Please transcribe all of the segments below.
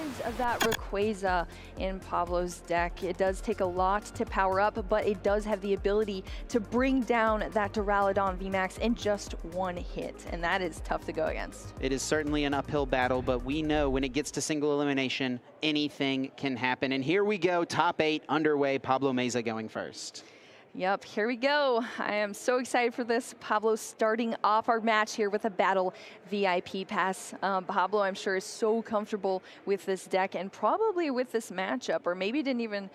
is that Rayquaza in Pablo's deck. It does take a lot to power up, but it does have the ability to bring down that Duraludon VMAX in just one hit, and that is tough to go against. It is certainly an uphill battle, but we know when it gets to single elimination, anything can happen. And here we go, top 8 underway. Pablo Meza going first. Yep, here we go. I am so excited for this. Pablo starting off our match here with a Battle VIP pass. Pablo, I'm sure, is so comfortable with this deck and probably with this matchup, or maybe didn't even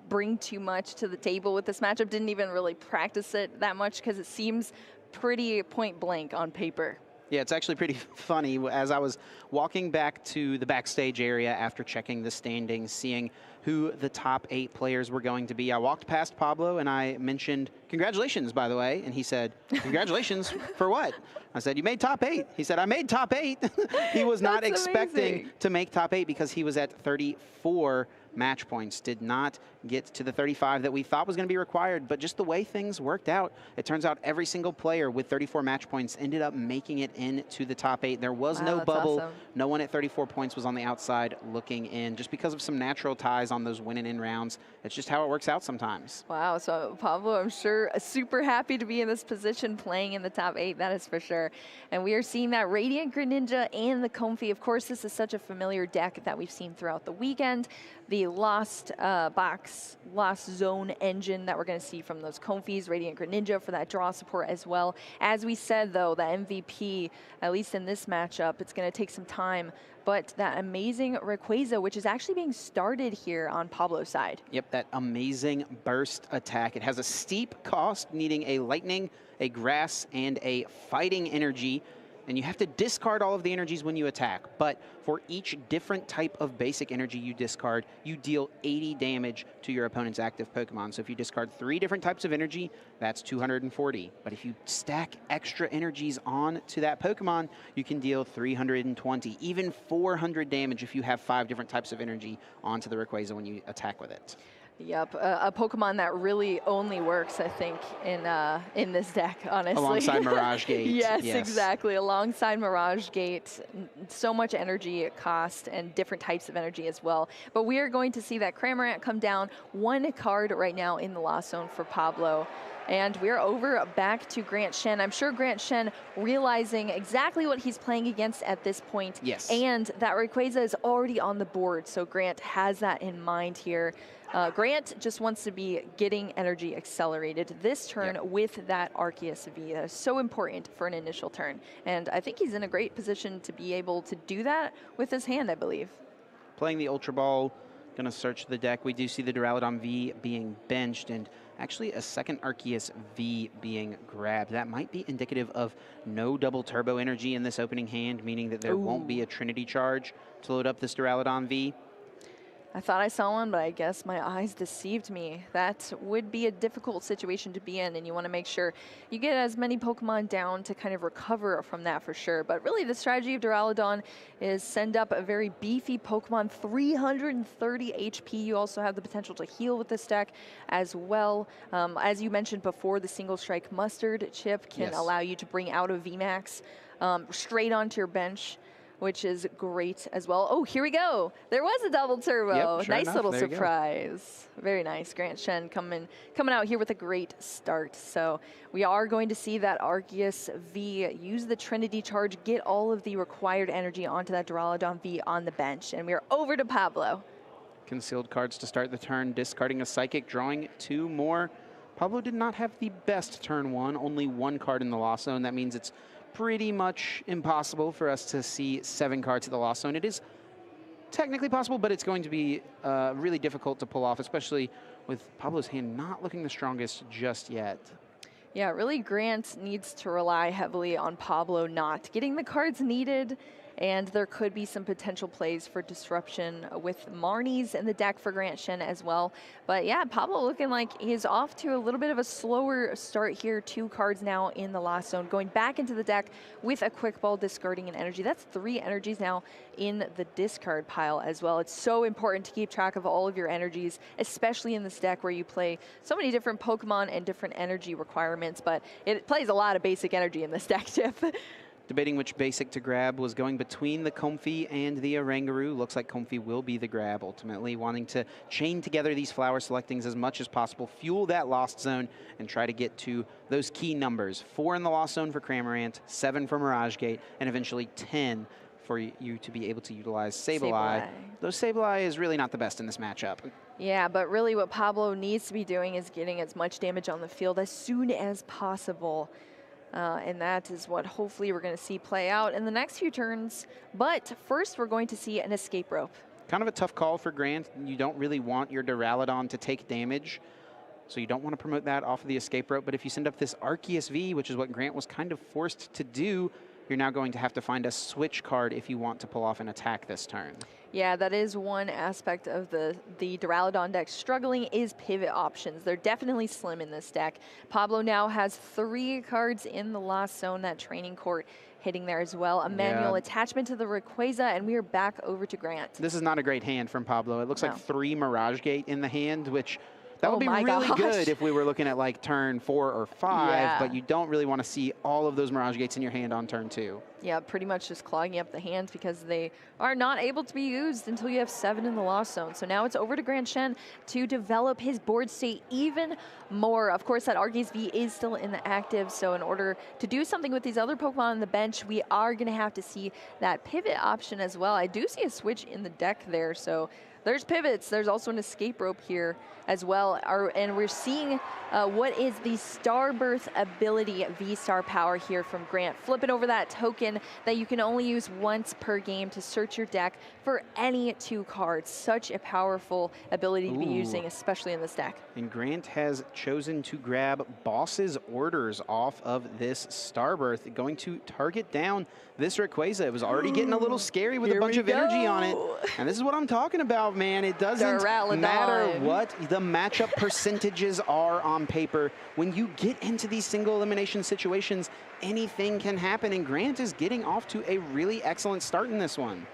bring too much to the table with this matchup, didn't even really practice it that much because it seems pretty point blank on paper. Yeah, it's actually pretty funny. As I was walking back to the backstage area after checking the standings, seeing who the top 8 players were going to be, I walked past Pablo and I mentioned, "Congratulations, by the way." And he said, "Congratulations for what?" I said, "You made top 8. He said, "I made top 8. He was not expecting to make top 8 because he was at 34 match points, did not get to the 35 that we thought was going to be required, but just the way things worked out, it turns out every single player with 34 match points ended up making it into the top 8. There was no bubble. Awesome. No one at 34 points was on the outside looking in, just because of some natural ties on those win and in rounds. It's just how it works out sometimes. Wow, so Pablo, I'm sure, super happy to be in this position playing in the top 8, that is for sure. And we are seeing that Radiant Greninja and the Comfey. Of course, this is such a familiar deck that we've seen throughout the weekend. The Lost Box, Lost Zone engine that we're going to see from those Comfeys, Radiant Greninja for that draw support as well. As we said, though, the MVP, at least in this matchup, it's going to take some time. But that amazing Rayquaza, which is actually being started here on Pablo's side. Yep, that amazing burst attack. It has a steep cost, needing a lightning, a grass, and a fighting energy. And you have to discard all of the energies when you attack. But for each different type of basic energy you discard, you deal 80 damage to your opponent's active Pokemon. So if you discard 3 different types of energy, that's 240. But if you stack extra energies on to that Pokemon, you can deal 320, even 400 damage if you have 5 different types of energy onto the Rayquaza when you attack with it. Yep, a Pokemon that really only works, I think, in this deck, honestly. Alongside Mirage Gate. Yes, exactly. Alongside Mirage Gate, so much energy it costs and different types of energy as well. But we are going to see that Cramorant come down, 1 card right now in the Lost Zone for Pablo. And we're over back to Grant Shen. I'm sure Grant Shen realizing exactly what he's playing against at this point. Yes. And that Rayquaza is already on the board, so Grant has that in mind here. Grant just wants to be getting energy accelerated this turn with that Arceus V. That is so important for an initial turn. And I think he's in a great position to be able to do that with his hand, I believe. Playing the Ultra Ball, going to search the deck. We do see the Duraludon V being benched and actually a second Arceus V being grabbed. That might be indicative of no double turbo energy in this opening hand, meaning that there won't be a Trinity charge to load up this Duraludon V. I thought I saw one, but I guess my eyes deceived me. That would be a difficult situation to be in, and you want to make sure you get as many Pokemon down to kind of recover from that for sure. But really, the strategy of Duraludon is send up a very beefy Pokemon, 330 HP. You also have the potential to heal with this deck as well. As you mentioned before, the Single Strike Mustard chip can allow you to bring out a VMAX straight onto your bench, which is great as well. Oh, here we go. There was a double turbo. Yep, sure nice enough, little there you go. Surprise. Very nice. Grant Shen coming out here with a great start. So we are going to see that Arceus V use the Trinity charge, get all of the required energy onto that Duraludon V on the bench. And we are over to Pablo. Concealed cards to start the turn, discarding a Psychic, drawing 2 more. Pablo did not have the best turn 1, only 1 card in the Lost Zone. That means it's pretty much impossible for us to see 7 cards at the Lost Zone. It is technically possible, but it's going to be really difficult to pull off, especially with Pablo's hand not looking the strongest just yet. Yeah, really Grant needs to rely heavily on Pablo not getting the cards needed, and there could be some potential plays for disruption with Marnie's in the deck for Grant Shen as well. But yeah, Pablo looking like he's off to a little bit of a slower start here. 2 cards now in the Lost Zone, going back into the deck with a Quick Ball, discarding an energy. That's 3 energies now in the discard pile as well. It's so important to keep track of all of your energies, especially in this deck where you play so many different Pokemon and different energy requirements, but it plays a lot of basic energy in this deck, Chip. Debating which basic to grab, was going between the Comfey and the Oranguru. Looks like Comfey will be the grab ultimately, wanting to chain together these flower selectings as much as possible, fuel that Lost Zone, and try to get to those key numbers. 4 in the Lost Zone for Cramorant, 7 for Mirage Gate, and eventually 10 for you to be able to utilize Sableye. Though Sableye is really not the best in this matchup. Yeah, but really what Pablo needs to be doing is getting as much damage on the field as soon as possible. And that is what hopefully we're going to see play out in the next few turns. But first, we're going to see an escape rope. Kind of a tough call for Grant. You don't really want your Duraludon to take damage, so you don't want to promote that off of the escape rope. But if you send up this Arceus V, which is what Grant was kind of forced to do, you're now going to have to find a switch card if you want to pull off an attack this turn. Yeah, that is one aspect of the Duraludon deck struggling is pivot options. They're definitely slim in this deck. Pablo now has 3 cards in the Lost Zone, that training court hitting there as well. A manual attachment to the Rayquaza, and we are back over to Grant. This is not a great hand from Pablo. It looks like 3 Mirage Gate in the hand, which that would be really good if we were looking at like turn 4 or 5, but you don't really want to see all of those Mirage Gates in your hand on turn 2. Yeah, pretty much just clogging up the hands because they are not able to be used until you have 7 in the Lost Zone. So now it's over to Grand Shen to develop his board state even more. Of course, that Arceus V is still in the active, so in order to do something with these other Pokemon on the bench, we are going to have to see that pivot option as well. I do see a switch in the deck there, so there's pivots. There's also an escape rope here as well. And we're seeing what is the Starbirth ability V-Star power here from Grant. Flipping over that token that you can only use once per game to search your deck for any 2 cards. Such a powerful ability to be using, especially in this deck. And Grant has chosen to grab Boss's Orders off of this Starbirth, going to target down this Rayquaza. It was already getting a little scary with a bunch of energy on it. And this is what I'm talking about, man. It doesn't matter what the matchup percentages are on paper. When you get into these single elimination situations, anything can happen, and Grant is getting off to a really excellent start in this one.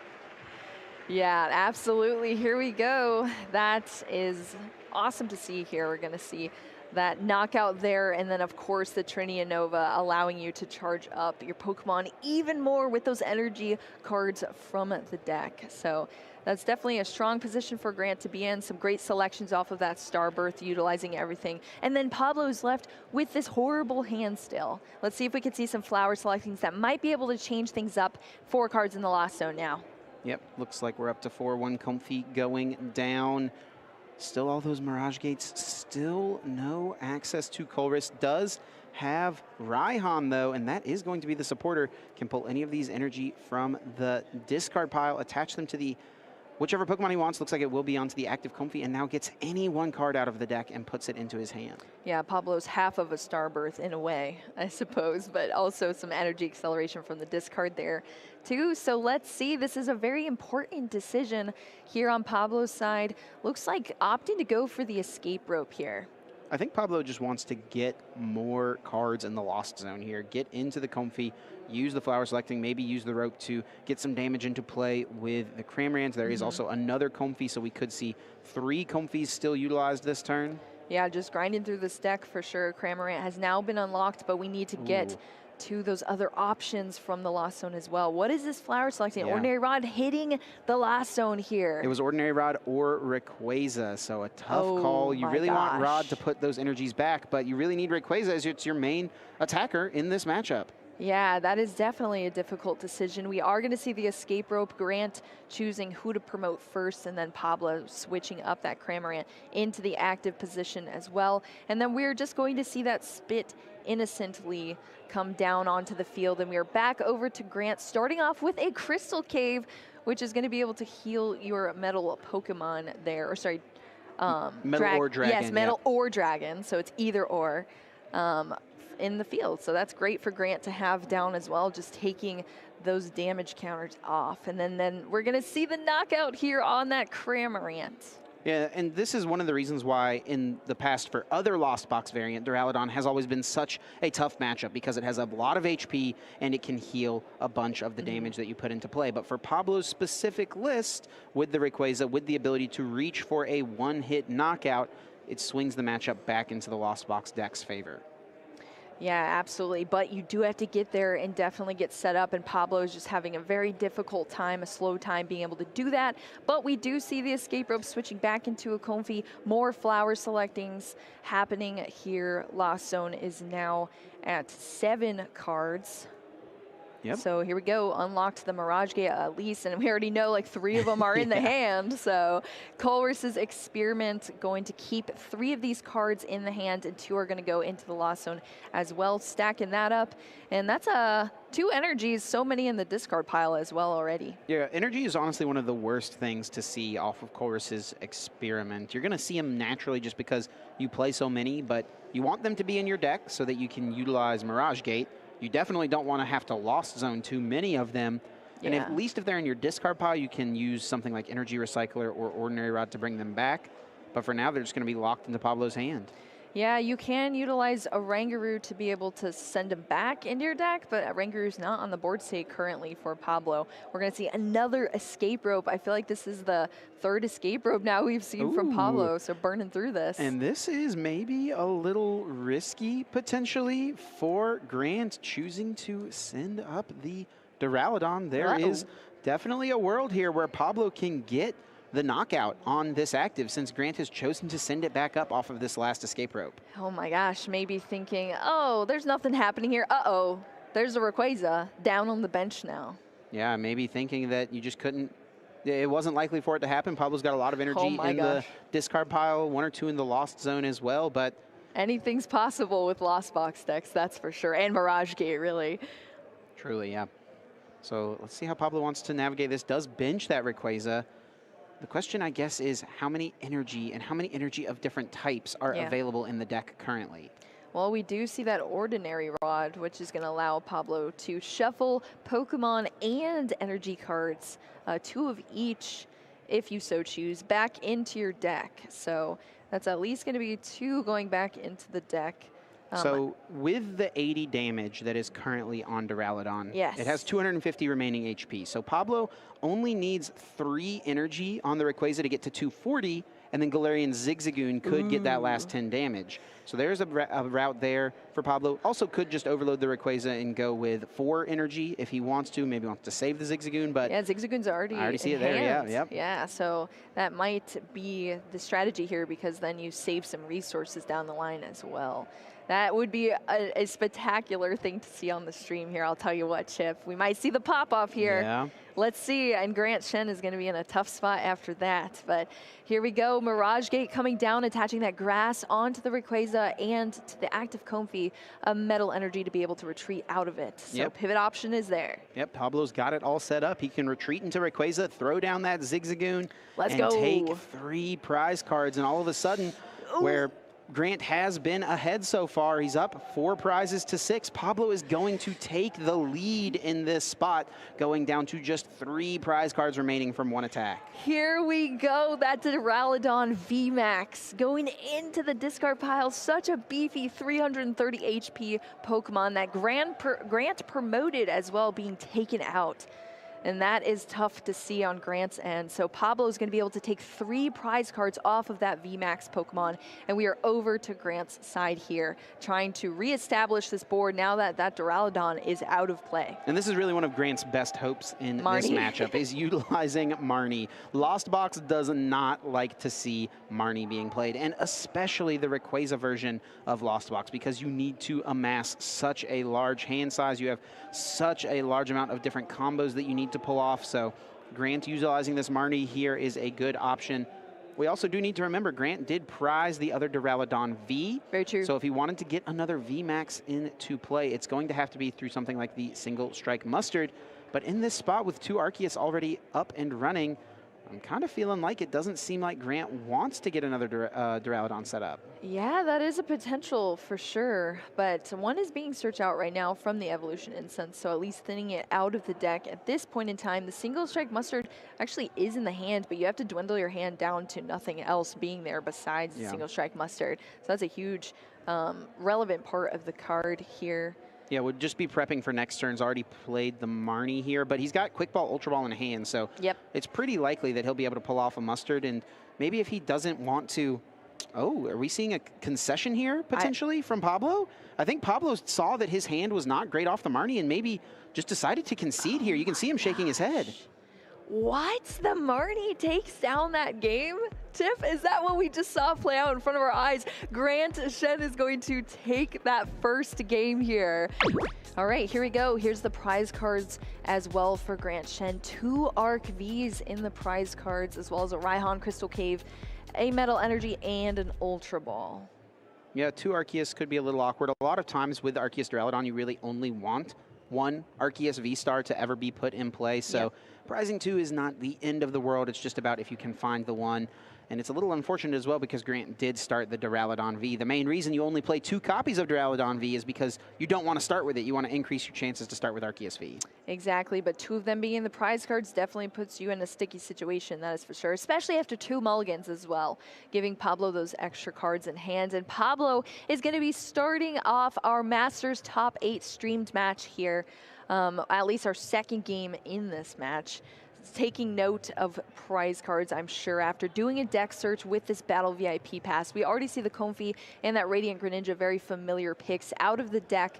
Yeah, absolutely. Here we go. That is awesome to see here. We're going to see that knockout there, and then of course the Trinia Nova allowing you to charge up your Pokemon even more with those energy cards from the deck. So that's definitely a strong position for Grant to be in. Some great selections off of that Starbirth, utilizing everything. And then Pablo's left with this horrible hand still. Let's see if we can see some flower selectings that might be able to change things up. 4 cards in the Lost Zone now. Yep, looks like we're up to 4-1 Comfey going down. Still all those Mirage Gates, still no access to Colress. Does have Raihan though, and that is going to be the supporter. Can pull any of these energy from the discard pile, attach them to the whichever Pokemon he wants. Looks like it will be onto the active Comfey, and now gets any 1 card out of the deck and puts it into his hand. Yeah, Pablo's half of a Starbirth in a way, I suppose, but also some energy acceleration from the discard there too. So let's see, this is a very important decision here on Pablo's side. Looks like opting to go for the escape rope here. I think Pablo just wants to get more cards in the Lost Zone here, get into the Comfey, use the flower selecting, maybe use the rope to get some damage into play with the Cramorant. There is also another Comfey, so we could see 3 Comfeys still utilized this turn. Yeah, just grinding through this deck for sure. Cramorant has now been unlocked, but we need to get to those other options from the Lost Zone as well. What is this flower selecting? Ordinary Rod hitting the Lost Zone here. It was Ordinary Rod or Rayquaza, so a tough call. You really want Rod to put those energies back, but you really need Rayquaza as it's your main attacker in this matchup. Yeah, that is definitely a difficult decision. We are going to see the escape rope, Grant choosing who to promote first, and then Pablo switching up that Cramorant into the active position as well. And then we're just going to see that Spit innocently come down onto the field, and we are back over to Grant, starting off with a Crystal Cave, which is going to be able to heal your metal Pokemon there, or sorry, metal or dragon. Yes, metal or dragon, so it's either or. In the field. So that's great for Grant to have down as well, just taking those damage counters off. And then we're going to see the knockout here on that Cramorant. Yeah, and this is one of the reasons why in the past for other Lost Box variant, Duraludon has always been such a tough matchup because it has a lot of HP and it can heal a bunch of the damage that you put into play. But for Pablo's specific list with the Rayquaza, with the ability to reach for a 1-hit knockout, it swings the matchup back into the Lost Box deck's favor. Yeah, absolutely. But you do have to get there and definitely get set up. And Pablo is just having a very difficult time, a slow time being able to do that. But we do see the escape rope switching back into a Comfy. More flower selectings happening here. Lost Zone is now at 7 cards. Yep. So here we go, unlocked the Mirage Gate at least, and we already know like 3 of them are in the hand. So Colress's Experiment going to keep 3 of these cards in the hand, and 2 are going to go into the Lost Zone as well, stacking that up. And that's 2 energies, so many in the discard pile as well already. Yeah, energy is honestly one of the worst things to see off of Colress's Experiment. You're going to see them naturally just because you play so many, but you want them to be in your deck so that you can utilize Mirage Gate. You definitely don't want to have to Lost Zone too many of them. Yeah. And at least if they're in your discard pile, you can use something like Energy Recycler or Ordinary Rod to bring them back. But for now, they're just going to be locked into Pablo's hand. Yeah, you can utilize a Rangaroo to be able to send them back into your deck, but Rangaroo's not on the board state currently for Pablo. We're going to see another escape rope. I feel like this is the 3rd escape rope now we've seen from Pablo, so burning through this. And this is maybe a little risky, potentially, for Grant choosing to send up the Duraludon. There is definitely a world here where Pablo can get the knockout on this active, since Grant has chosen to send it back up off of this last escape rope. Oh my gosh, maybe thinking, oh, there's nothing happening here. Uh-oh, there's a Rayquaza down on the bench now. Yeah, maybe thinking that you just couldn't, it wasn't likely for it to happen. Pablo's got a lot of energy in the discard pile, 1 or 2 in the Lost Zone as well, but anything's possible with Lost Box decks, that's for sure, and Mirage Gate, really. Truly, yeah. So let's see how Pablo wants to navigate this. Does bench that Rayquaza. The question, I guess, is how many energy and how many energy of different types are available in the deck currently? Well, we do see that Ordinary Rod, which is going to allow Pablo to shuffle Pokemon and energy cards, 2 of each, if you so choose, back into your deck. So that's at least going to be 2 going back into the deck. So with the 80 damage that is currently on Duraludon, it has 250 remaining HP. So Pablo only needs 3 energy on the Rayquaza to get to 240, and then Galarian Zigzagoon could get that last 10 damage. So there's a route there for Pablo. Also could just overload the Rayquaza and go with 4 energy if he wants to. Maybe wants to save the Zigzagoon, but yeah, Zigzagoon's already I already see it there. Yeah, so that might be the strategy here, because then you save some resources down the line as well. That would be a spectacular thing to see on the stream here. I'll tell you what, Chip. We might see the pop-off here. Yeah. Let's see. And Grant Shen is going to be in a tough spot after that. But here we go. Mirage Gate coming down, attaching that grass onto the Rayquaza and to the active Comfy, a metal energy to be able to retreat out of it. So pivot option is there. Yep, Pablo's got it all set up. He can retreat into Rayquaza, throw down that Zigzagoon, and take 3 prize cards. And all of a sudden, where Grant has been ahead so far. He's up 4 prizes to 6. Pablo is going to take the lead in this spot, going down to just 3 prize cards remaining from 1 attack. Here we go. That Duraludon VMAX going into the discard pile. Such a beefy 330 HP Pokemon that Grant promoted as well, being taken out. And that is tough to see on Grant's end. So Pablo is going to be able to take 3 prize cards off of that VMAX Pokemon. And we are over to Grant's side here, trying to reestablish this board now that that Duraludon is out of play. And this is really one of Grant's best hopes in this matchup, is utilizing Marnie. Lost Box does not like to see Marnie being played, and especially the Rayquaza version of Lost Box, because you need to amass such a large hand size. You have such a large amount of different combos that you need to pull off. So Grant utilizing this Marnie here is a good option. We also do need to remember Grant did prize the other Duraludon V. Very true. So if he wanted to get another VMAX into play, it's going to have to be through something like the Single Strike Mustard. But in this spot with 2 Arceus already up and running, I'm kind of feeling like it doesn't seem like Grant wants to get another Duraludon set up. Yeah, that is a potential for sure. But 1 is being searched out right now from the Evolution Incense, so at least thinning it out of the deck at this point in time. The Single Strike Mustard actually is in the hand, but you have to dwindle your hand down to nothing else being there besides the Single Strike Mustard. So that's a huge relevant part of the card here. Yeah, would just be prepping for next turn's. Already played the Marnie here, but he's got Quick Ball, Ultra Ball in hand, so it's pretty likely that he'll be able to pull off a Mustard. And maybe if he doesn't want to Oh, are we seeing a concession here, potentially, from Pablo? I think Pablo saw that his hand was not great off the Marnie and maybe just decided to concede here. You can see him shaking his head. What? The Marnie takes down that game? Tiff, is that what we just saw play out in front of our eyes? Grant Shen is going to take that first game here. All right, here we go. Here's the prize cards as well for Grant Shen. 2 Arc Vs in the prize cards, as well as a Raihan Crystal Cave, a Metal Energy, and an Ultra Ball. Yeah, 2 Arceus could be a little awkward. A lot of times with Arceus Duraludon, you really only want 1 Arceus V-Star to ever be put in play. So prizing 2 is not the end of the world. It's just about if you can find the one. And it's a little unfortunate as well because Grant did start the Duraludon V. The main reason you only play 2 copies of Duraludon V is because you don't want to start with it. You want to increase your chances to start with Arceus V. Exactly, but 2 of them being in the prize cards definitely puts you in a sticky situation, that is for sure, especially after 2 mulligans as well, giving Pablo those extra cards in hand. And Pablo is going to be starting off our Masters Top 8 streamed match here, at least our second game in this match. Taking note of prize cards, I'm sure, after doing a deck search with this Battle VIP Pass. We already see the Comfey and that Radiant Greninja, very familiar picks out of the deck,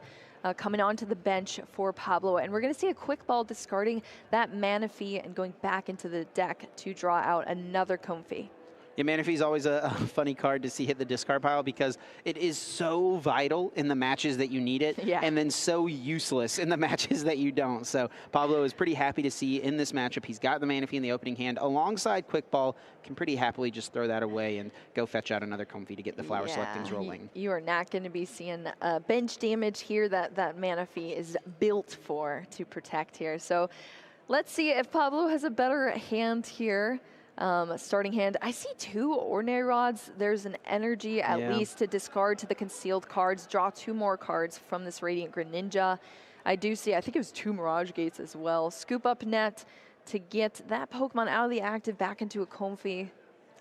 coming onto the bench for Pablo. And we're going to see a Quick Ball discarding that Manaphy and going back into the deck to draw out another Comfey. Yeah, Manaphy is always a funny card to see hit the discard pile because it is so vital in the matches that you need it, and then so useless in the matches that you don't. So Pablo is pretty happy to see in this matchup he's got the Manaphy in the opening hand alongside Quick Ball, can pretty happily just throw that away and go fetch out another Comfey to get the flower selectings rolling. You are not going to be seeing bench damage here that Manaphy is built for to protect here. So let's see if Pablo has a better hand here. Starting hand, I see 2 Ordinary Rods. There's an energy at least to discard to the concealed cards, draw 2 more cards from this Radiant Greninja. I do see, I think it was 2 Mirage Gates as well. Scoop up net to get that Pokemon out of the active back into a Comfey.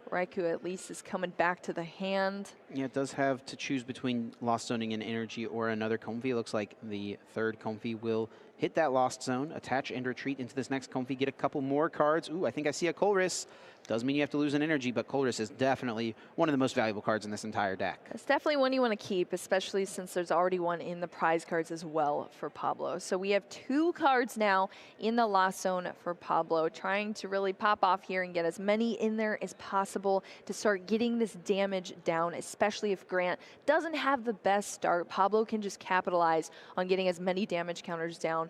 Raikou at least is coming back to the hand. Yeah, it does have to choose between Lost Zoning and Energy or another Comfey. It looks like the 3rd Comfey will hit that Lost Zone, attach and retreat into this next Comfey, get a couple more cards. Ooh, I think I see a Colress. Does mean you have to lose an energy, but Colress is definitely one of the most valuable cards in this entire deck. It's definitely one you want to keep, especially since there's already one in the prize cards as well for Pablo. So we have 2 cards now in the Lost Zone for Pablo, trying to really pop off here and get as many in there as possible to start getting this damage down, especially if Grant doesn't have the best start. Pablo can just capitalize on getting as many damage counters down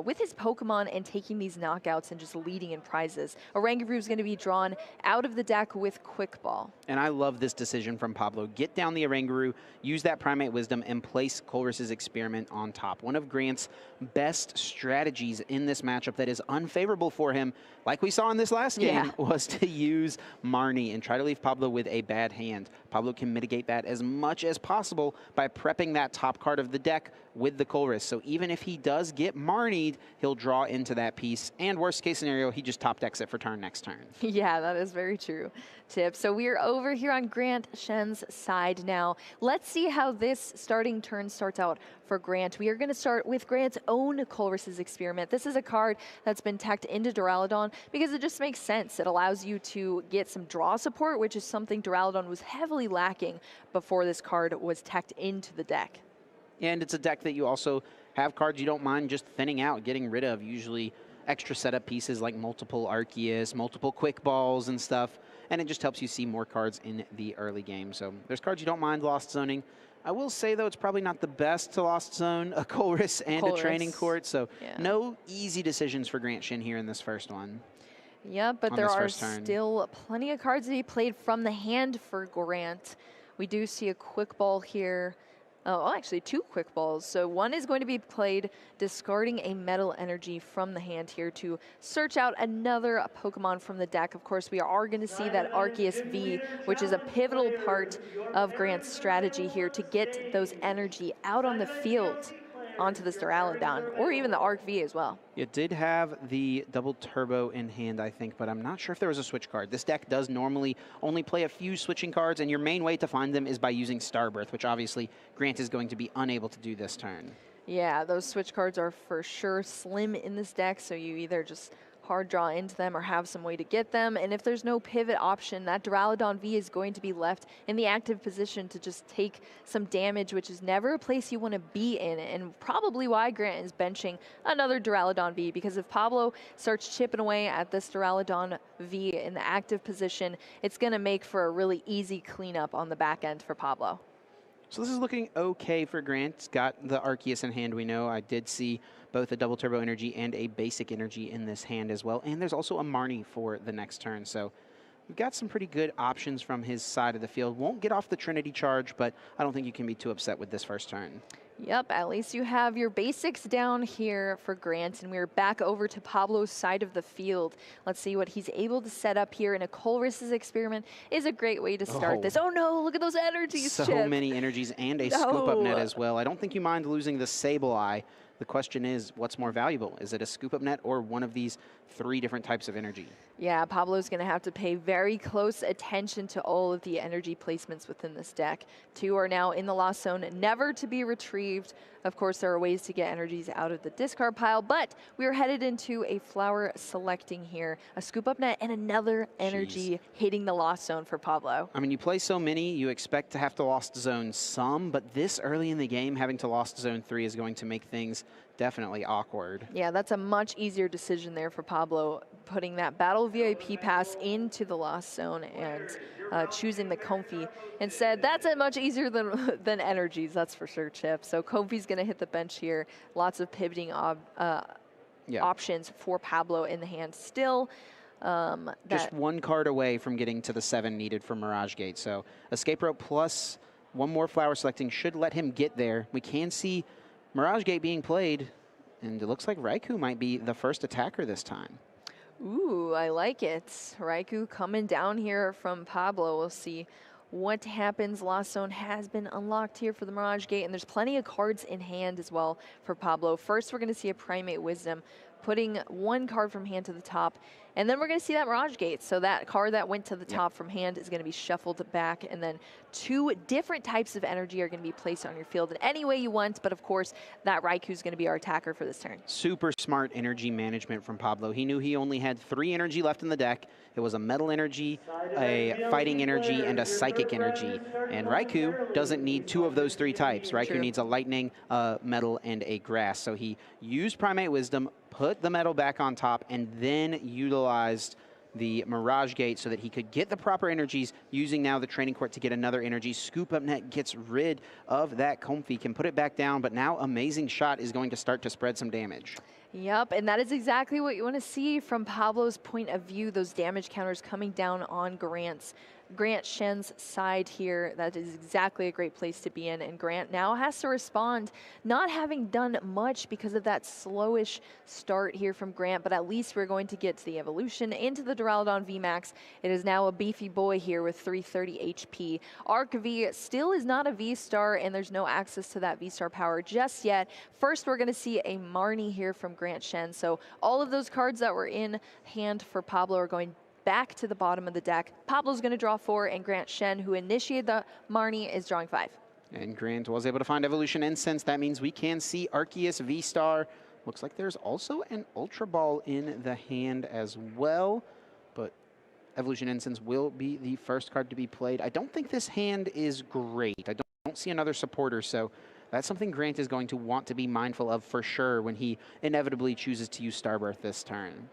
with his Pokemon and taking these knockouts and just leading in prizes. Oranguru is going to be drawn out of the deck with Quick Ball. And I love this decision from Pablo. Get down the Oranguru, use that Primate Wisdom, and place Colress's Experiment on top. One of Grant's best strategies in this matchup that is unfavorable for him, like we saw in this last game, was to use Marnie and try to leave Pablo with a bad hand. Pablo can mitigate that as much as possible by prepping that top card of the deck with the Colress. So even if he does get Marnied, he'll draw into that piece. And worst case scenario, he just top decks it for turn next turn. Yeah, that is very true, Tip. So we are over here on Grant Shen's side now. Let's see how this starting turn starts out for Grant. We are going to start with Grant's own Colress's Experiment. This is a card that's been teched into Duraludon because it just makes sense. It allows you to get some draw support, which is something Duraludon was heavily lacking before this card was teched into the deck. And it's a deck that you also have cards you don't mind just thinning out, getting rid of, usually extra setup pieces like multiple Arceus, multiple Quick Balls and stuff, and it just helps you see more cards in the early game. So there's cards you don't mind Lost Zoning. I will say, though, it's probably not the best to Lost Zone a Colress and a Training Court, so no easy decisions for Grant Shen here in this first one. Yeah, but there are still plenty of cards to be played from the hand for Grant. We do see a Quick Ball here. Oh, actually 2 Quick Balls. So one is going to be played discarding a Metal Energy from the hand here to search out another Pokemon from the deck. Of course, we are going to see that Arceus V, which is a pivotal part of Grant's strategy here to get those energy out on the field onto this Duraludon, or even the Arc V as well. It did have the double turbo in hand, I think, but I'm not sure if there was a switch card. This deck does normally only play a few switching cards, and your main way to find them is by using Starbirth, which obviously Grant is going to be unable to do this turn. Yeah, those switch cards are for sure slim in this deck, so you either just card draw into them or have some way to get them. And if there's no pivot option, that Duraludon V is going to be left in the active position to just take some damage, which is never a place you want to be in. And probably why Grant is benching another Duraludon V, because if Pablo starts chipping away at this Duraludon V in the active position, it's going to make for a really easy cleanup on the back end for Pablo. So this is looking okay for Grant. He's got the Arceus in hand, we know. I did see both a double turbo energy and a basic energy in this hand as well. And there's also a Marnie for the next turn. So we've got some pretty good options from his side of the field. Won't get off the Trinity charge, but I don't think you can be too upset with this first turn. Yep, at least you have your basics down here for Grant, and we're back over to Pablo's side of the field. Let's see what he's able to set up here, and a Colress's experiment is a great way to start this. Oh no, look at those energies, So Chip. many energies and a scoop up net as well. I don't think you mind losing the Sableye. The question is, what's more valuable? Is it a scoop up net or one of these 3 different types of energy? Yeah, Pablo's going to have to pay very close attention to all of the energy placements within this deck. 2 are now in the lost zone, never to be retrieved. Of course, there are ways to get energies out of the discard pile, but we are headed into a flower selecting here. A scoop up net and another energy hitting the lost zone for Pablo. I mean, you play so many, you expect to have to lost zone some, but this early in the game, having to lost zone 3 is going to make things definitely awkward. Yeah, that's a much easier decision there for Pablo, putting that Battle VIP pass into the lost zone and choosing the Comfy instead. That's a much easier than energies, that's for sure, Chip. So Comfy's going to hit the bench here. Lots of pivoting options for Pablo in the hand still. Just 1 card away from getting to the 7 needed for Mirage Gate. So Escape Rope plus 1 more flower selecting should let him get there. We can see Mirage Gate being played, and it looks like Raikou might be the first attacker this time. Ooh, I like it. Raikou coming down here from Pablo. We'll see what happens. Lost Zone has been unlocked here for the Mirage Gate, and there's plenty of cards in hand as well for Pablo. First, we're going to see a Primate Wisdom, putting 1 card from hand to the top, and then we're going to see that Mirage Gate. So that card that went to the top from hand is going to be shuffled back, and then 2 different types of energy are going to be placed on your field in any way you want, but of course, that Raikou is going to be our attacker for this turn. Super smart energy management from Pablo. He knew he only had 3 energy left in the deck. It was a metal energy, a fighting energy, and a psychic energy. And Raikou doesn't need 2 of those 3 types. Raikou needs a lightning, a metal, and a grass. So he used Primate Wisdom, put the metal back on top, and then utilized the Mirage Gate so that he could get the proper energies, using now the Training Court to get another energy. Scoop Up Net gets rid of that Comfy, can put it back down, but now Amazing Shot is going to start to spread some damage. Yep, and that is exactly what you want to see from Pablo's point of view, those damage counters coming down on Grant Shen's side here. That is exactly a great place to be in, and Grant now has to respond, not having done much because of that slowish start here from Grant, but at least we're going to get to the evolution into the Duraludon VMAX. It is now a beefy boy here with 330 HP. Arc V still is not a V-Star, and there's no access to that V-Star power just yet. First, we're going to see a Marnie here from Grant Shen, so all of those cards that were in hand for Pablo are going back to the bottom of the deck. Pablo's going to draw 4, and Grant Shen, who initiated the Marnie, is drawing 5. And Grant was able to find Evolution Incense. That means we can see Arceus V-Star. Looks like there's also an Ultra Ball in the hand as well, but Evolution Incense will be the first card to be played. I don't think this hand is great. I don't see another supporter, so that's something Grant is going to want to be mindful of for sure when he inevitably chooses to use Starbirth this turn.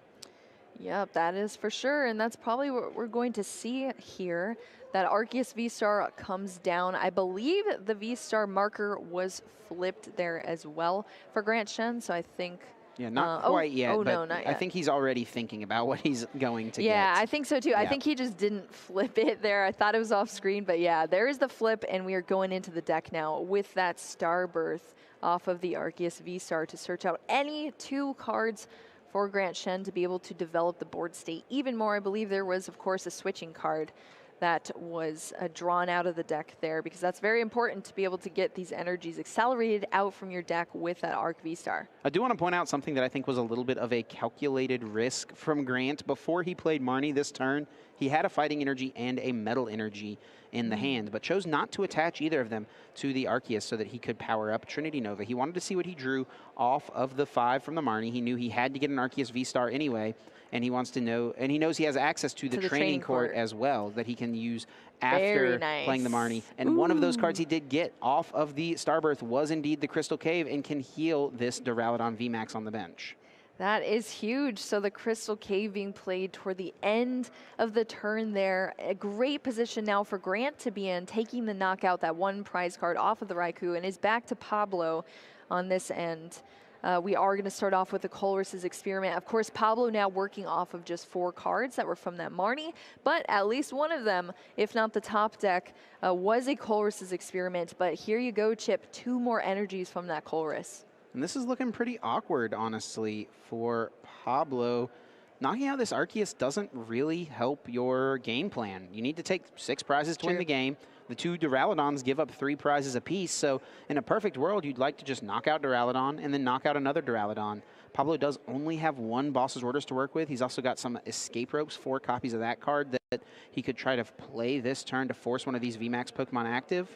Yep, that is for sure, and that's probably what we're going to see here. That Arceus V-Star comes down. I believe the V-Star marker was flipped there as well for Grant Shen, so I think... Yeah, not quite yet, but no, not yet. I think he's already thinking about what he's going to get. Yeah, I think so too. I think he just didn't flip it there. I thought it was off screen, but yeah, there is the flip, and we are going into the deck now with that Starbirth off of the Arceus V-Star to search out any 2 cards for Grant Shen to be able to develop the board state even more. I believe there was, of course, a switching card that was drawn out of the deck there, because that's very important to be able to get these energies accelerated out from your deck with that Arc V-Star. I do want to point out something that I think was a little bit of a calculated risk from Grant. Before he played Marnie this turn, He had a fighting energy and a metal energy in the hand, but chose not to attach either of them to the Arceus so that he could power up Trinity Nova. He wanted to see what he drew off of the 5 from the Marnie. He knew he had to get an Arceus V-Star anyway, and he wants to know, and he knows he has access to the training court as well that he can use after playing the Marnie. And one of those cards he did get off of the Starbirth was indeed the Crystal Cave and can heal this Duraludon VMAX on the bench. That is huge. So the Crystal Cave being played toward the end of the turn there. A great position now for Grant to be in, taking the knockout, that one prize card off of the Raikou, and is back to Pablo on this end. We are going to start off with the Colress's Experiment. Of course, Pablo now working off of just 4 cards that were from that Marnie, but at least one of them, if not the top deck, was a Colress's Experiment. But here you go, Chip, 2 more energies from that Colress. And this is looking pretty awkward, honestly, for Pablo. Knocking out this Arceus doesn't really help your game plan. You need to take 6 prizes to win the game. The 2 Duraludons give up 3 prizes apiece, so in a perfect world, you'd like to just knock out Duraludon and then knock out another Duraludon. Pablo does only have 1 Boss's Orders to work with. He's also got some Escape Ropes, 4 copies of that card that he could try to play this turn to force one of these VMAX Pokemon active.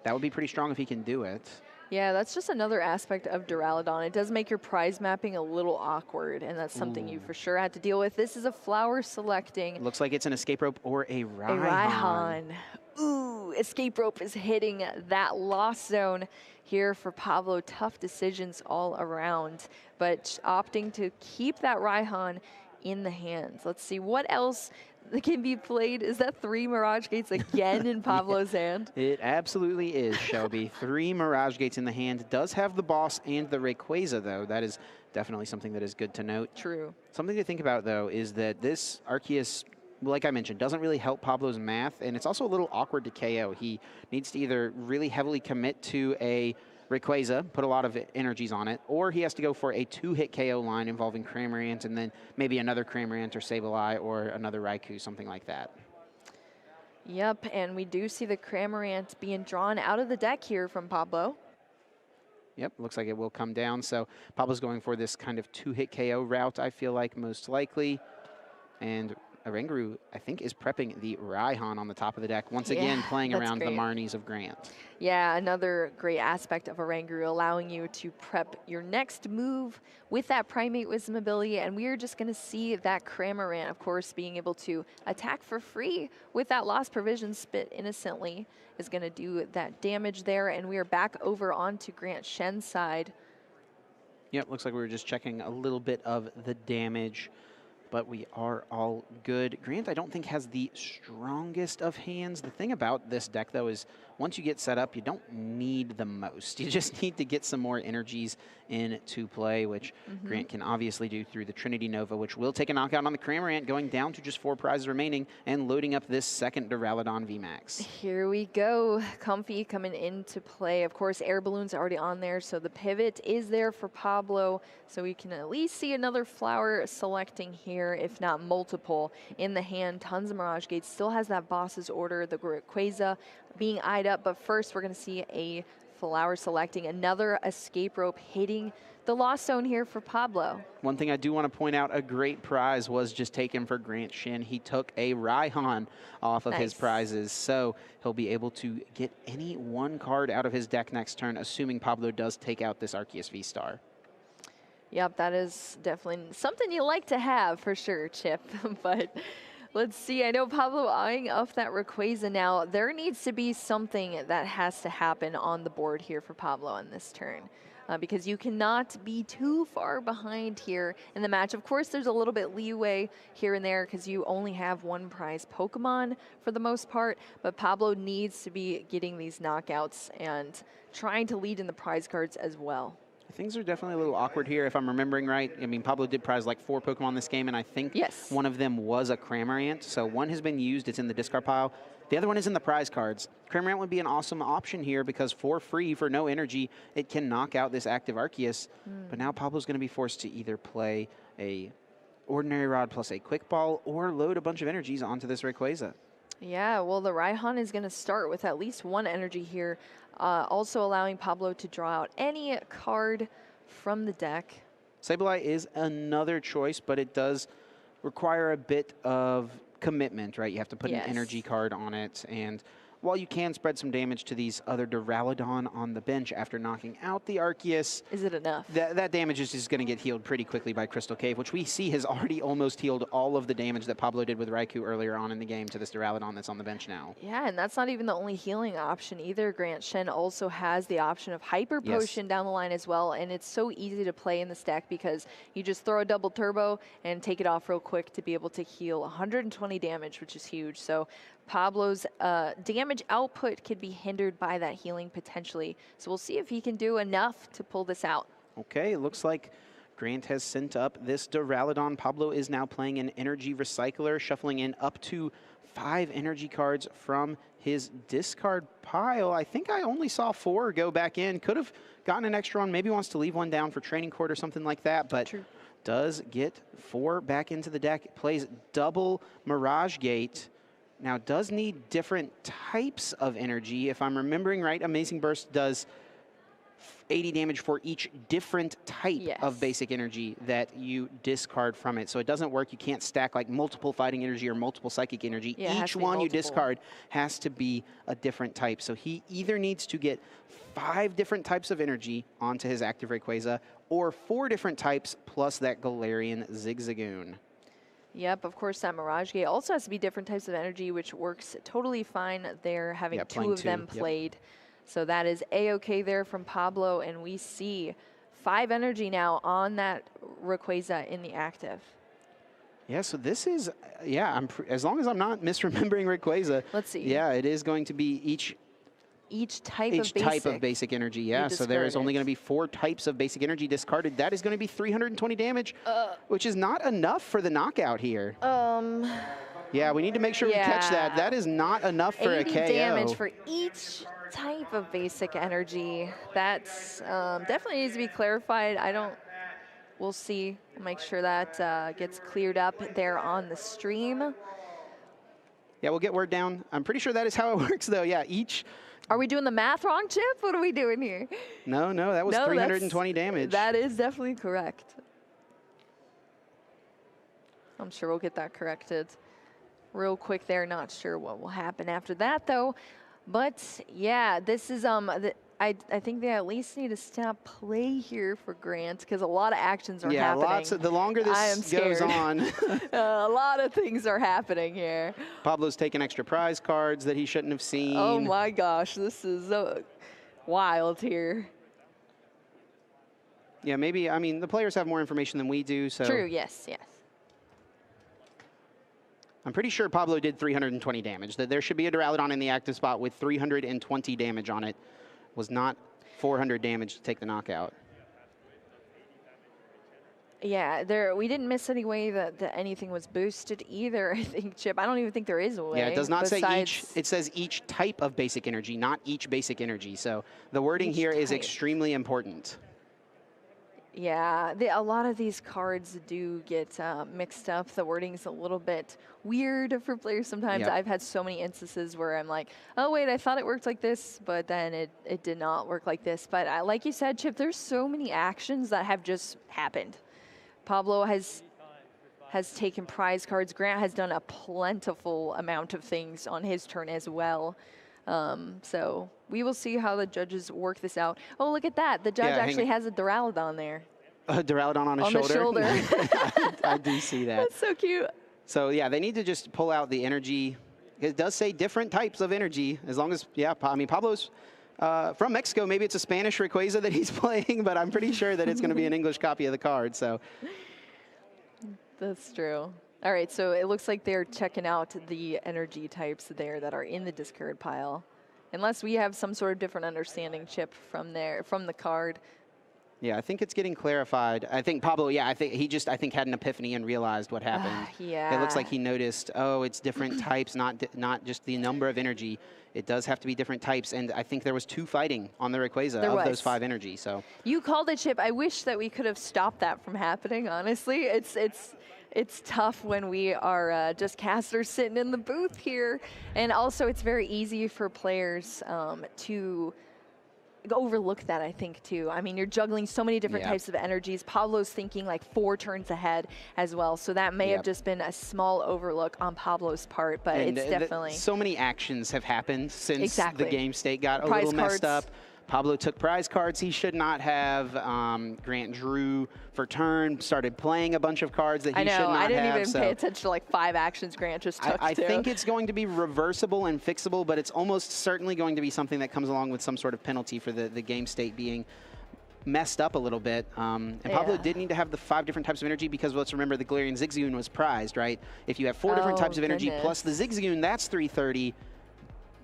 That would be pretty strong if he can do it. Yeah, that's just another aspect of Duraludon. It does make your prize mapping a little awkward, and that's something you for sure had to deal with. This is a flower selecting. Looks like it's an Escape Rope or a Raihan. A Raihan. Ooh, Escape Rope is hitting that lost zone here for Pablo. Tough decisions all around, but opting to keep that Raihan in the hands. Let's see what else that can be played. Is that 3 Mirage Gates again in Pablo's hand? It absolutely is, Shelby. 3 Mirage Gates in the hand. Does have the Boss and the Rayquaza, though. That is definitely something that is good to note. True. Something to think about, though, is that this Arceus, like I mentioned, doesn't really help Pablo's math, and it's also a little awkward to KO. He needs to either really heavily commit to a Rayquaza, put a lot of energies on it, or he has to go for a 2-hit KO line involving Cramorant and then maybe another Cramorant or Sableye or another Raikou, something like that. Yep, and we do see the Cramorant being drawn out of the deck here from Pablo. Yep, looks like it will come down. So Pablo's going for this kind of 2-hit KO route, I feel like, most likely. And Oranguru, I think, is prepping the Raihan on the top of the deck. Once again, playing around the Marnies of Grant. Yeah, another great aspect of Oranguru, allowing you to prep your next move with that Primate Wisdom ability. And we are just going to see that Cramorant, of course, being able to attack for free with that Lost Provision Spit innocently is going to do that damage there. And we are back over onto Grant Shen's side. Yep, looks like we were just checking a little bit of the damage, but we are all good. Grant, I don't think, has the strongest of hands. The thing about this deck, though, is once you get set up, you don't need the most. You just need to get some more energies into play, which Grant can obviously do through the Trinity Nova, which will take a knockout on the Cramorant, going down to just 4 prizes remaining and loading up this second Duraludon VMAX. Here we go. Comfy coming into play. Of course, Air Balloon's already on there, so the pivot is there for Pablo, so we can at least see another flower selecting here, if not multiple, in the hand. Tons of Mirage Gates. Still has that Boss's Order, the Rayquaza being eyed up, but first we're going to see a flower selecting, another Escape Rope hitting the Lost Zone here for Pablo. One thing I do want to point out, a great prize was just taken for Grant Shen. He took a Raihan off of his prizes, so he'll be able to get any 1 card out of his deck next turn, assuming Pablo does take out this Arceus V-Star. Yep, that is definitely something you like to have for sure, Chip. But let's see. I know Pablo eyeing up that Rayquaza now. There needs to be something that has to happen on the board here for Pablo on this turn. Because you cannot be too far behind here in the match. Of course, there's a little bit leeway here and there because you only have 1 prize Pokemon for the most part, but Pablo needs to be getting these knockouts and trying to lead in the prize cards as well. Things are definitely a little awkward here, if I'm remembering right. I mean, Pablo did prize like 4 Pokemon this game, and I think one of them was a Cramorant. So 1 has been used, it's in the discard pile. The other one is in the prize cards. Cramorant would be an awesome option here because for free, for no energy, it can knock out this active Arceus. But now Pablo's going to be forced to either play a Ordinary Rod plus a Quick Ball or load a bunch of energies onto this Rayquaza. Yeah, well, the Raihan is going to start with at least 1 energy here, also allowing Pablo to draw out any card from the deck. Sableye is another choice, but it does require a bit of commitment, right? You have to put an energy card on it, and while you can spread some damage to these other Duraludon on the bench after knocking out the Arceus, is it enough? That damage is just going to get healed pretty quickly by Crystal Cave, which we see has already almost healed all of the damage that Pablo did with Raikou earlier on in the game to this Duraludon that's on the bench now. Yeah, and that's not even the only healing option either, Grant. Shen also has the option of Hyper Potion down the line as well, and it's so easy to play in the stack because you just throw a double turbo and take it off real quick to be able to heal 120 damage, which is huge. So Pablo's damage output could be hindered by that healing potentially. So we'll see if he can do enough to pull this out. Okay, it looks like Grant has sent up this Duraludon. Pablo is now playing an Energy Recycler, shuffling in up to 5 energy cards from his discard pile. I think I only saw 4 go back in. Could have gotten an extra one. Maybe wants to leave one down for Training Court or something like that, but does get 4 back into the deck. Plays double Mirage Gate. Now, does need different types of energy. If I'm remembering right, Amazing Burst does 80 damage for each different type of basic energy that you discard from it. So it doesn't work. You can't stack like multiple fighting energy or multiple psychic energy. Each one you discard has to be a different type. So he either needs to get 5 different types of energy onto his active Rayquaza or 4 different types plus that Galarian Zigzagoon. Yep, of course, that Mirage Gate also has to be different types of energy, which works totally fine there, having 2 of them played. So that is A-okay there from Pablo, and we see 5 energy now on that Rayquaza in the active. Yeah, so this is, as long as I'm not misremembering Rayquaza. Let's see. Yeah, it is going to be each type of basic energy. Yeah, so there is only going to be 4 types of basic energy discarded. That is going to be 320 damage, which is not enough for the knockout here. Yeah, we need to make sure we catch that. That is not enough for a KO. 80 damage for each type of basic energy. That's definitely needs to be clarified. We'll see. We'll make sure that gets cleared up there on the stream. Yeah, we'll get word down. I'm pretty sure that is how it works, though. Yeah, each... Are we doing the math wrong, Chip? What are we doing here? No, that was 320 damage. That is definitely correct. I'm sure we'll get that corrected real quick there. Not sure what will happen after that, though. But, yeah, this is, I think they at least need to stop play here for Grant because a lot of actions are happening. Yeah, the longer this goes on. A lot of things are happening here. Pablo's taking extra prize cards that he shouldn't have seen. Oh my gosh, this is wild here. Yeah, maybe, I mean, the players have more information than we do, so. True, yes. I'm pretty sure Pablo did 320 damage. That there should be a Duraludon in the active spot with 320 damage on it. Was not 400 damage to take the knockout. Yeah, we didn't miss any way that anything was boosted either, I think, Chip. I don't even think there is a way. Yeah, it does not say each. It says each type of basic energy, not each basic energy. So the wording here is extremely important. Yeah, a lot of these cards do get mixed up. The wording's a little bit weird for players sometimes. I've had so many instances where I'm like, oh, wait, I thought it worked like this, but then it did not work like this. But like you said, Chip, there's so many actions that have just happened. Pablo has taken prize cards. Grant has done a plentiful amount of things on his turn as well. So we will see how the judges work this out. Oh, look at that. The judge actually has a Duraludon there. A Duraludon on his shoulder? On the shoulder. I do see that. That's so cute. So, yeah, they need to just pull out the energy. It does say different types of energy. As long as, I mean, Pablo's from Mexico. Maybe it's a Spanish Rayquaza that he's playing, but I'm pretty sure that it's going to be an English copy of the card. So that's true. All right, so it looks like they're checking out the energy types there that are in the discard pile. Unless we have some sort of different understanding, Chip, from the card. Yeah, I think it's getting clarified. I think Pablo, I think he just, had an epiphany and realized what happened. It looks like he noticed, oh, it's different types, not just the number of energy. It does have to be different types, and I think there was 2 fighting on the Rayquaza of those 5 energy. So you called it, Chip. I wish that we could have stopped that from happening, honestly. It's tough when we are just casters sitting in the booth here. And also, it's very easy for players to overlook that, I think, too. I mean, you're juggling so many different types of energies. Pablo's thinking like 4 turns ahead as well, so that may have just been a small overlook on Pablo's part, but it's definitely... So many actions have happened since the game state got a prize little messed cards. up. Pablo took prize cards he should not have. Grant drew for turn, started playing a bunch of cards that he should not have. I didn't even pay attention to like 5 actions Grant just took. I think it's going to be reversible and fixable, but it's almost certainly going to be something that comes along with some sort of penalty for the game state being messed up a little bit. And Pablo did need to have the 5 different types of energy because let's remember the Galarian Zigzagoon was prized, right? If you have 4 different types of energy plus the Zigzagoon, that's 330.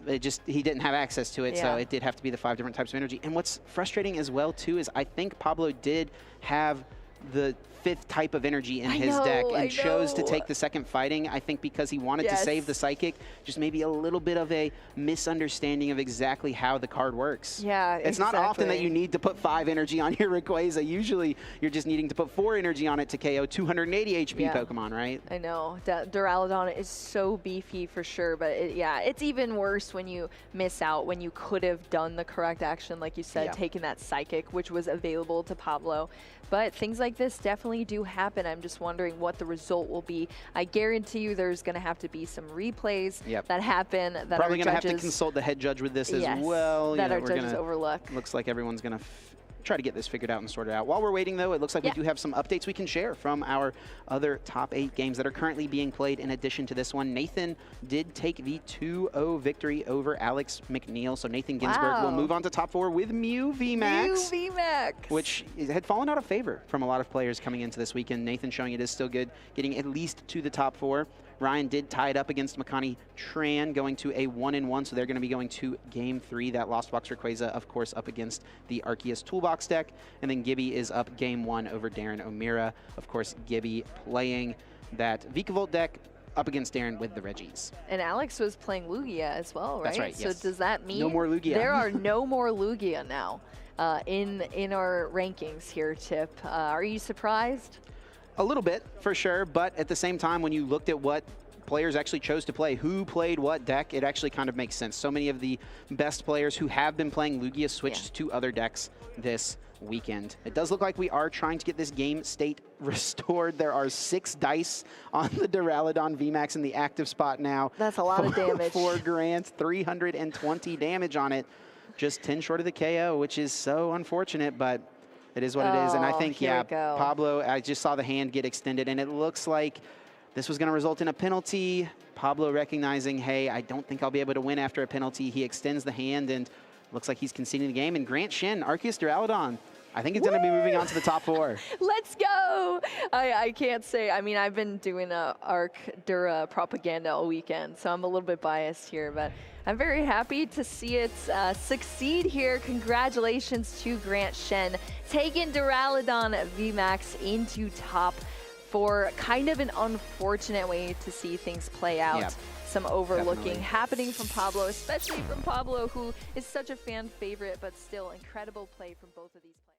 He didn't have access to it, so it did have to be the 5 different types of energy. And what's frustrating as well, too, is I think Pablo did have the 5th type of energy in his deck and chose to take the second fighting, I think because he wanted to save the Psychic. Just maybe a little bit of a misunderstanding of exactly how the card works. Yeah, it's not often that you need to put 5 energy on your Rayquaza. Usually you're just needing to put 4 energy on it to KO 280 HP Pokemon, right? I know. Duraludon is so beefy for sure, but it's even worse when you miss out, when you could have done the correct action, like you said, taking that Psychic, which was available to Pablo. But things like this definitely do happen. I'm just wondering what the result will be. I guarantee you there's going to have to be some replays that happen. That probably going to have to consult the head judge with this as well. That our judges overlook. Looks like everyone's going to try to get this figured out and sorted out. While we're waiting, though, it looks like we do have some updates we can share from our other top 8 games that are currently being played in addition to this one. Nathan did take the 2-0 victory over Alex McNeil, so Nathan Ginsburg will move on to top 4 with Mew VMAX. Mew VMAX. Which had fallen out of favor from a lot of players coming into this weekend. Nathan showing it is still good, getting at least to the top 4. Ryan did tie it up against Makani Tran, going to a 1-1, so they're going to be going to Game 3. That Lost Box Rayquaza, of course, up against the Arceus Toolbox deck. And then Gibby is up Game 1 over Darren O'Meara. Of course, Gibby playing that Vikavolt deck up against Darren with the Reggies. And Alex was playing Lugia as well, right? That's right, yes. So does that mean no more Lugia? There are no more Lugia now in our rankings here, Tip. Are you surprised? A little bit, for sure, but at the same time, when you looked at what players actually chose to play, who played what deck, it actually kind of makes sense. So many of the best players who have been playing Lugia switched to other decks this weekend. It does look like we are trying to get this game state restored. There are 6 dice on the Duraludon VMAX in the active spot now. That's a lot of damage. 4 Grants, 320 damage on it. Just 10 short of the KO, which is so unfortunate, but it is what it is. And I think, Pablo, I just saw the hand get extended, and it looks like this was going to result in a penalty. Pablo recognizing, hey, I don't think I'll be able to win after a penalty. He extends the hand, and looks like he's conceding the game. And Grant Shen, Arceus Duraludon, I think it's going to be moving on to the top 4. Let's go! I can't say. I mean, I've been doing Arc Dura propaganda all weekend, so I'm a little bit biased here, but I'm very happy to see it succeed here. Congratulations to Grant Shen, taking Duraludon VMAX into top 4. Kind of an unfortunate way to see things play out. Yeah, some overlooking happening from Pablo, especially from Pablo, who is such a fan favorite, but still incredible play from both of these players.